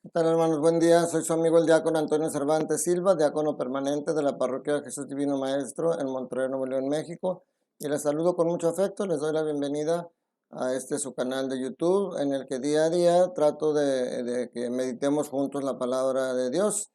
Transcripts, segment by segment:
¿Qué tal, hermanos? Buen día. Soy su amigo el diácono Antonio Cervantes Silva, diácono permanente de la parroquia Jesús Divino Maestro en Monterrey, Nuevo León, México. Y les saludo con mucho afecto. Les doy la bienvenida a su canal de YouTube, en el que día a día trato de que meditemos juntos la palabra de Dios.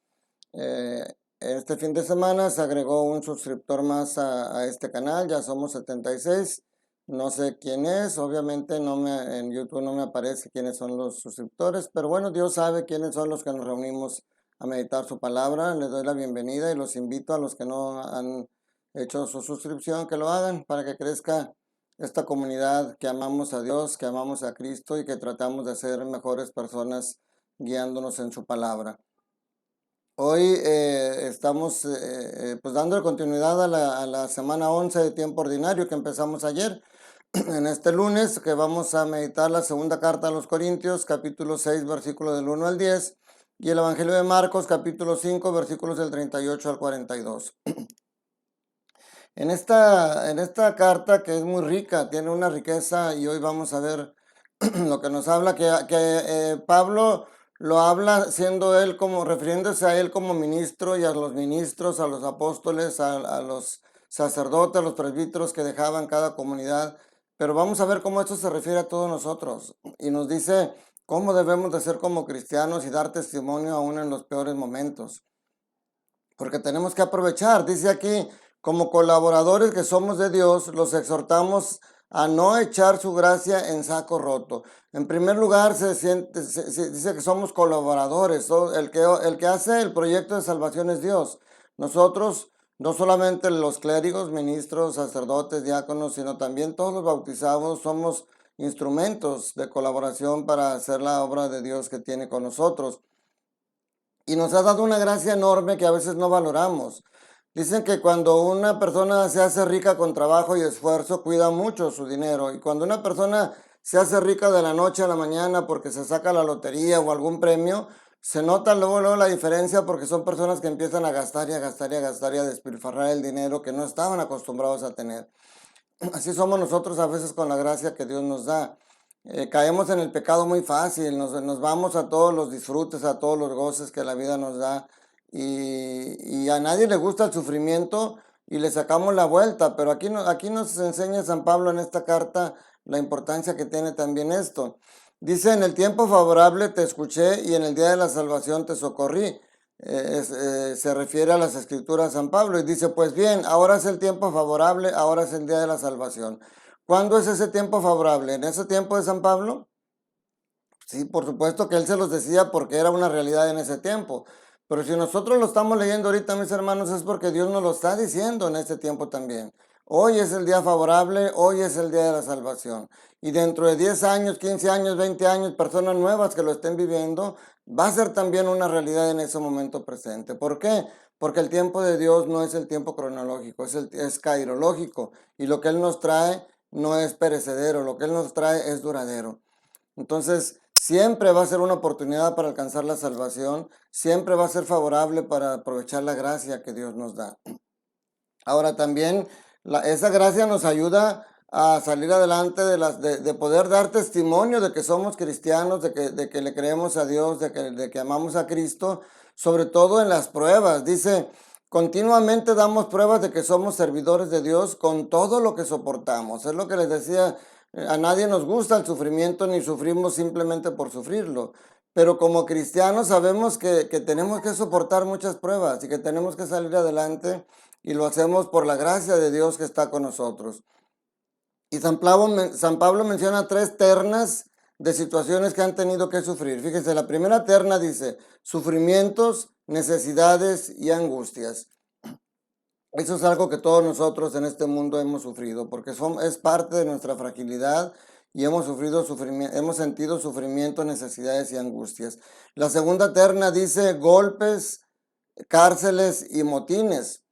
Eh, este fin de semana se agregó un suscriptor más a este canal, ya somos 76. No sé quién es, obviamente en YouTube no me aparece quiénes son los suscriptores, pero bueno, Dios sabe quiénes son los que nos reunimos a meditar su palabra. Les doy la bienvenida y los invito a los que no han hecho su suscripción que lo hagan para que crezca esta comunidad que amamos a Dios, que amamos a Cristo y que tratamos de ser mejores personas guiándonos en su palabra. Hoy estamos pues dando continuidad a la semana 11 de tiempo ordinario que empezamos ayer. En este lunes que vamos a meditar la segunda carta a los Corintios, capítulo 6, versículo del 1 al 10, y el Evangelio de Marcos, capítulo 5, versículos del 38 al 42. En esta carta, que es muy rica, tiene una riqueza, y hoy vamos a ver lo que nos habla, que Pablo lo habla siendo él como, refiriéndose a él como ministro y a los ministros, a los apóstoles, a los sacerdotes, a los presbíteros que dejaban cada comunidad. Pero vamos a ver cómo esto se refiere a todos nosotros y nos dice cómo debemos de ser como cristianos y dar testimonio aún en los peores momentos. Porque tenemos que aprovechar, dice aquí, como colaboradores que somos de Dios, los exhortamos a no echar su gracia en saco roto. En primer lugar, se dice que somos colaboradores. El que hace el proyecto de salvación es Dios. Nosotros, no solamente los clérigos, ministros, sacerdotes, diáconos, sino también todos los bautizados, somos instrumentos de colaboración para hacer la obra de Dios que tiene con nosotros. Y nos ha dado una gracia enorme que a veces no valoramos. Dicen que cuando una persona se hace rica con trabajo y esfuerzo, cuida mucho su dinero. Y cuando una persona se hace rica de la noche a la mañana porque se saca la lotería o algún premio, se nota luego la diferencia, porque son personas que empiezan a gastar y a gastar y a gastar y a despilfarrar el dinero que no estaban acostumbrados a tener. Así somos nosotros a veces con la gracia que Dios nos da. Caemos en el pecado muy fácil, nos vamos a todos los disfrutes, a todos los goces que la vida nos da, y a nadie le gusta el sufrimiento y le sacamos la vuelta, pero aquí nos enseña San Pablo en esta carta la importancia que tiene también esto. Dice: en el tiempo favorable te escuché y en el día de la salvación te socorrí. Se refiere a las escrituras San Pablo y dice: pues bien, ahora es el tiempo favorable, ahora es el día de la salvación. ¿Cuándo es ese tiempo favorable? ¿En ese tiempo de San Pablo? Sí, por supuesto que él se los decía porque era una realidad en ese tiempo. Pero si nosotros lo estamos leyendo ahorita, mis hermanos, es porque Dios nos lo está diciendo en este tiempo también. Hoy es el día favorable, hoy es el día de la salvación. Y dentro de 10 años, 15 años, 20 años, personas nuevas que lo estén viviendo, va a ser también una realidad en ese momento presente. ¿Por qué? Porque el tiempo de Dios no es el tiempo cronológico, es cairológico. Y lo que Él nos trae no es perecedero, lo que Él nos trae es duradero. Entonces, siempre va a ser una oportunidad para alcanzar la salvación, siempre va a ser favorable para aprovechar la gracia que Dios nos da. Ahora también esa gracia nos ayuda a salir adelante de poder dar testimonio de que somos cristianos, de que le creemos a Dios, de que amamos a Cristo, sobre todo en las pruebas. Dice: continuamente damos pruebas de que somos servidores de Dios con todo lo que soportamos. Es lo que les decía, a nadie nos gusta el sufrimiento ni sufrimos simplemente por sufrirlo. Pero como cristianos sabemos que tenemos que soportar muchas pruebas y que tenemos que salir adelante, y lo hacemos por la gracia de Dios que está con nosotros. Y San Pablo menciona 3 ternas de situaciones que han tenido que sufrir. Fíjense, la primera terna dice: sufrimientos, necesidades y angustias. Eso es algo que todos nosotros en este mundo hemos sufrido, porque es parte de nuestra fragilidad y hemos sentido sufrimiento, necesidades y angustias. La segunda terna dice: golpes, cárceles y motines.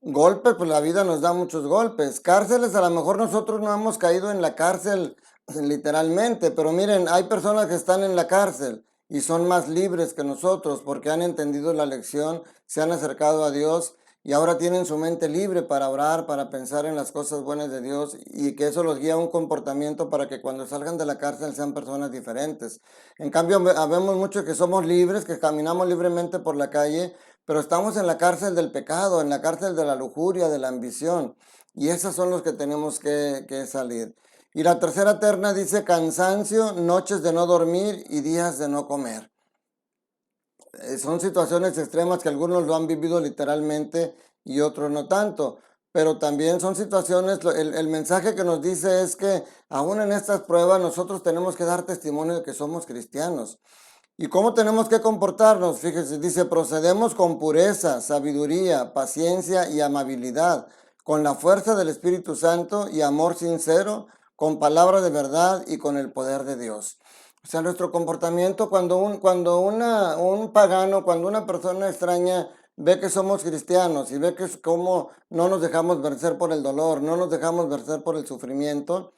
Golpes, pues la vida nos da muchos golpes. Cárceles, a lo mejor nosotros no hemos caído en la cárcel literalmente, pero miren, hay personas que están en la cárcel y son más libres que nosotros porque han entendido la lección, se han acercado a Dios y ahora tienen su mente libre para orar, para pensar en las cosas buenas de Dios y que eso los guía a un comportamiento para que cuando salgan de la cárcel sean personas diferentes. En cambio, habemos muchos que somos libres, que caminamos libremente por la calle, pero estamos en la cárcel del pecado, en la cárcel de la lujuria, de la ambición, y esos son los que tenemos que salir. Y la tercera terna dice cansancio, noches de no dormir y días de no comer. Son situaciones extremas que algunos lo han vivido literalmente y otros no tanto, pero también son situaciones, el mensaje que nos dice es que aún en estas pruebas nosotros tenemos que dar testimonio de que somos cristianos. ¿Y cómo tenemos que comportarnos? Fíjese, dice, procedemos con pureza, sabiduría, paciencia y amabilidad, con la fuerza del Espíritu Santo y amor sincero, con palabras de verdad y con el poder de Dios. O sea, nuestro comportamiento un pagano, cuando una persona extraña ve que somos cristianos y ve que es como no nos dejamos vencer por el dolor, no nos dejamos vencer por el sufrimiento,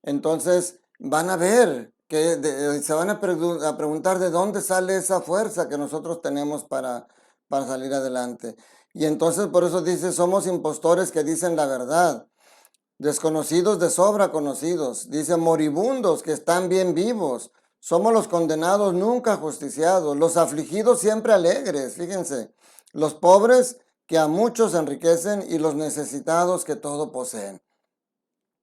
entonces van a ver que se van a preguntar de dónde sale esa fuerza que nosotros tenemos para salir adelante. Y entonces por eso dice, somos impostores que dicen la verdad, desconocidos de sobra conocidos, dice moribundos que están bien vivos, somos los condenados nunca justiciados, los afligidos siempre alegres, fíjense, los pobres que a muchos enriquecen y los necesitados que todo poseen.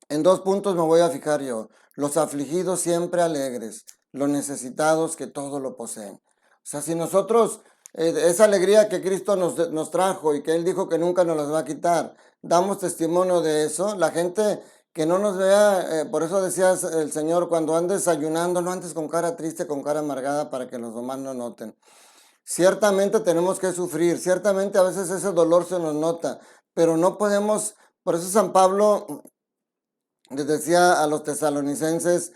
En dos puntos me voy a fijar yo, los afligidos siempre alegres, los necesitados que todo lo poseen. O sea, si nosotros, esa alegría que Cristo nos trajo y que Él dijo que nunca nos las va a quitar, damos testimonio de eso, la gente que no nos vea, por eso decías el Señor, cuando andes ayunando, no andes con cara triste, con cara amargada para que los demás no noten. Ciertamente tenemos que sufrir, ciertamente a veces ese dolor se nos nota, pero no podemos, por eso San Pablo les decía a los tesalonicenses,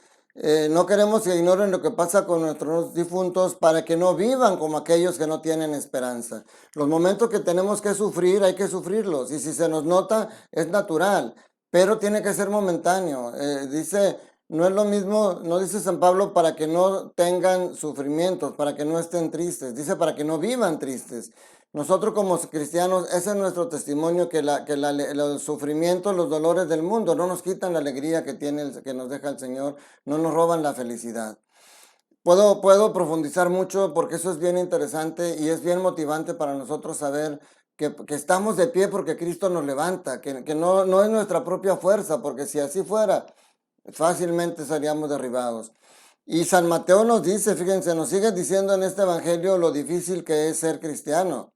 no queremos que ignoren lo que pasa con nuestros difuntos para que no vivan como aquellos que no tienen esperanza. Los momentos que tenemos que sufrir hay que sufrirlos y si se nos nota es natural, pero tiene que ser momentáneo. Dice, no es lo mismo, no dice San Pablo para que no tengan sufrimientos, para que no estén tristes, dice para que no vivan tristes. Nosotros como cristianos, ese es nuestro testimonio, que los sufrimientos, los dolores del mundo no nos quitan la alegría que nos deja el Señor, no nos roban la felicidad. Puedo profundizar mucho porque eso es bien interesante y es bien motivante para nosotros saber que estamos de pie porque Cristo nos levanta, que no es nuestra propia fuerza, porque si así fuera, fácilmente seríamos derribados. Y San Mateo nos dice, fíjense, nos sigue diciendo en este evangelio lo difícil que es ser cristiano.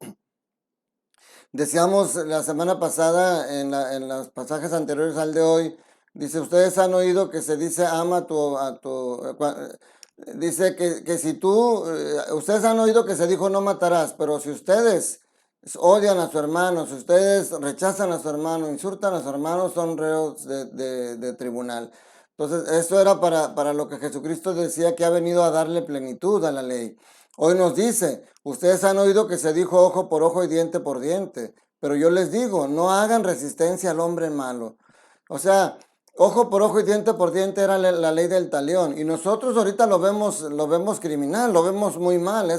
Decíamos la semana pasada en los pasajes anteriores al de hoy, dice, ustedes han oído que se dice ama dice que si ustedes han oído que se dijo no matarás, pero si ustedes odian a su hermano, si ustedes rechazan a su hermano, insultan a su hermano, son reos de tribunal. Entonces, esto era para lo que Jesucristo decía que ha venido a darle plenitud a la ley. Hoy nos dice, ustedes han oído que se dijo ojo por ojo y diente por diente, pero yo les digo, no hagan resistencia al hombre malo. O sea, ojo por ojo y diente por diente era la ley del talión, y nosotros ahorita lo vemos criminal, lo vemos muy mal,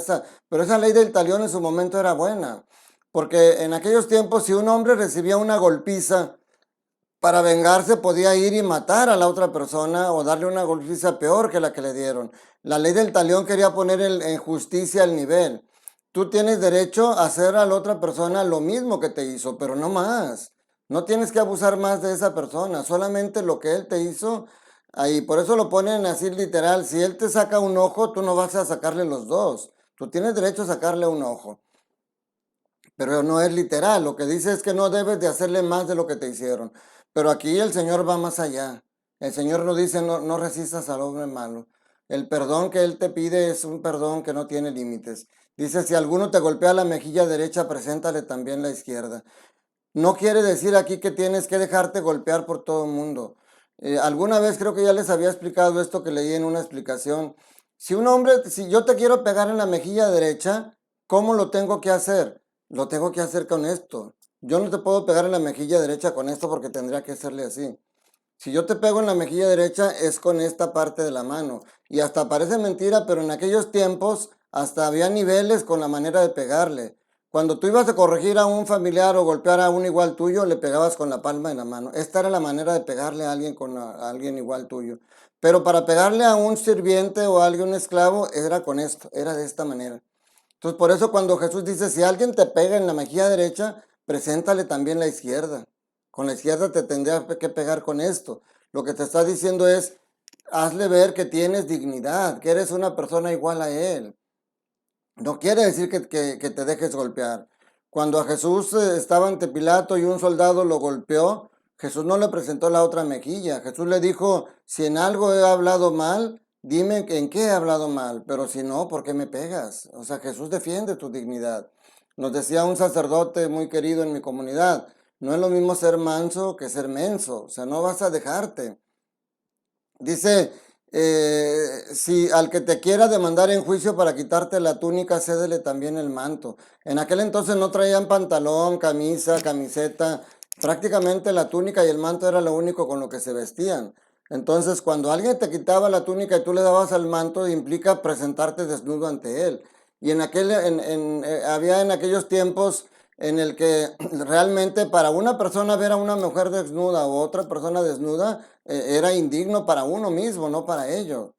pero esa ley del talión en su momento era buena, porque en aquellos tiempos si un hombre recibía una golpiza, para vengarse podía ir y matar a la otra persona o darle una golpiza peor que la que le dieron. La ley del talión quería poner en justicia el nivel. Tú tienes derecho a hacer a la otra persona lo mismo que te hizo, pero no más. No tienes que abusar más de esa persona, solamente lo que él te hizo. Ahí, por eso lo ponen así literal. Si él te saca un ojo, tú no vas a sacarle los dos. Tú tienes derecho a sacarle un ojo. Pero no es literal, lo que dice es que no debes de hacerle más de lo que te hicieron. Pero aquí el Señor va más allá. El Señor nos dice, no resistas al hombre malo. El perdón que Él te pide es un perdón que no tiene límites. Dice, si alguno te golpea la mejilla derecha, preséntale también la izquierda. No quiere decir aquí que tienes que dejarte golpear por todo el mundo. Alguna vez creo que ya les había explicado esto que leí en una explicación. Si yo te quiero pegar en la mejilla derecha, ¿cómo lo tengo que hacer? Lo tengo que hacer con esto. Yo no te puedo pegar en la mejilla derecha con esto porque tendría que hacerle así. Si yo te pego en la mejilla derecha es con esta parte de la mano. Y hasta parece mentira, pero en aquellos tiempos hasta había niveles con la manera de pegarle. Cuando tú ibas a corregir a un familiar o golpear a un igual tuyo, le pegabas con la palma de la mano. Esta era la manera de pegarle a alguien a alguien igual tuyo. Pero para pegarle a un sirviente o a alguien, un esclavo, era con esto, era de esta manera. Entonces, por eso cuando Jesús dice, si alguien te pega en la mejilla derecha, preséntale también la izquierda. Con la izquierda te tendría que pegar con esto. Lo que te está diciendo es, hazle ver que tienes dignidad, que eres una persona igual a él. No quiere decir que te dejes golpear. Cuando a Jesús estaba ante Pilato y un soldado lo golpeó, Jesús no le presentó la otra mejilla. Jesús le dijo, si en algo he hablado mal, dime en qué he hablado mal, pero si no, ¿por qué me pegas? O sea, Jesús defiende tu dignidad. Nos decía un sacerdote muy querido en mi comunidad, no es lo mismo ser manso que ser menso, o sea, no vas a dejarte. Dice, si al que te quiera demandar en juicio para quitarte la túnica, cédele también el manto. En aquel entonces no traían pantalón, camisa, camiseta, prácticamente la túnica y el manto era lo único con lo que se vestían. Entonces, cuando alguien te quitaba la túnica y tú le dabas el manto, implica presentarte desnudo ante él. Y había en aquellos tiempos en el que realmente para una persona ver a una mujer desnuda o otra persona desnuda era indigno para uno mismo, no para ellos.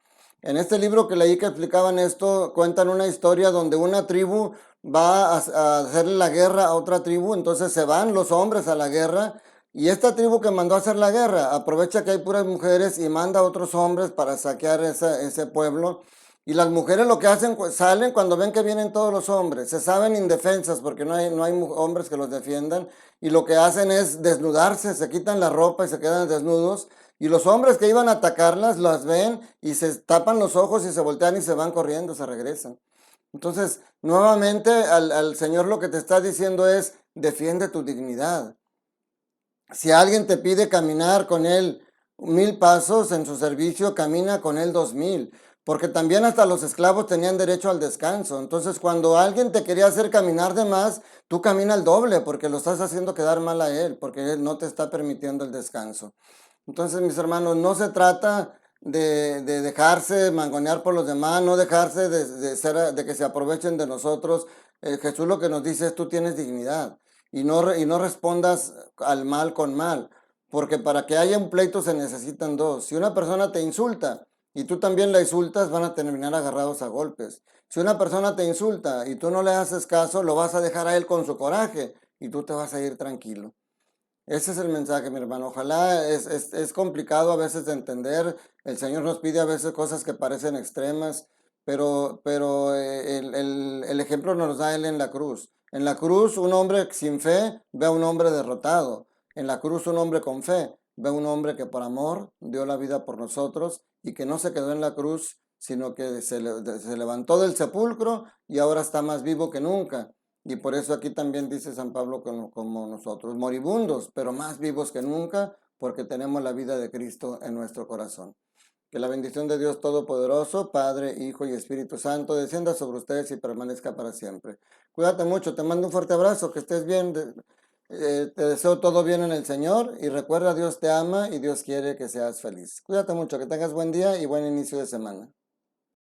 En este libro que leí que explicaban esto, cuentan una historia donde una tribu va a hacerle la guerra a otra tribu, entonces se van los hombres a la guerra y esta tribu que mandó a hacer la guerra aprovecha que hay puras mujeres y manda a otros hombres para saquear ese pueblo. Y las mujeres lo que hacen, salen cuando ven que vienen todos los hombres, se saben indefensas porque no hay hombres que los defiendan y lo que hacen es desnudarse, se quitan la ropa y se quedan desnudos y los hombres que iban a atacarlas las ven y se tapan los ojos y se voltean y se van corriendo, se regresan. Entonces, nuevamente al Señor lo que te está diciendo es, defiende tu dignidad. Si alguien te pide caminar con él 1000 pasos en su servicio, camina con él 2000, porque también hasta los esclavos tenían derecho al descanso. Entonces, cuando alguien te quería hacer caminar de más, tú camina el doble, porque lo estás haciendo quedar mal a él, porque él no te está permitiendo el descanso. Entonces, mis hermanos, no se trata de dejarse mangonear por los demás, no dejarse de que se aprovechen de nosotros. Jesús lo que nos dice es, tú tienes dignidad y no respondas al mal con mal, porque para que haya un pleito se necesitan dos. Si una persona te insulta y tú también la insultas, van a terminar agarrados a golpes. Si una persona te insulta y tú no le haces caso, lo vas a dejar a él con su coraje y tú te vas a ir tranquilo. Ese es el mensaje, mi hermano. Ojalá es complicado a veces de entender. El Señor nos pide a veces cosas que parecen extremas, pero el ejemplo nos da Él en la cruz. En la cruz, un hombre sin fe ve a un hombre derrotado. En la cruz, un hombre con fe ve a un hombre que por amor dio la vida por nosotros y que no se quedó en la cruz, sino que se levantó del sepulcro y ahora está más vivo que nunca. Y por eso aquí también dice San Pablo como nosotros, moribundos, pero más vivos que nunca, porque tenemos la vida de Cristo en nuestro corazón. Que la bendición de Dios Todopoderoso, Padre, Hijo y Espíritu Santo, descienda sobre ustedes y permanezca para siempre. Cuídate mucho, te mando un fuerte abrazo, que estés bien, te deseo todo bien en el Señor y recuerda, Dios te ama y Dios quiere que seas feliz. Cuídate mucho, que tengas buen día y buen inicio de semana.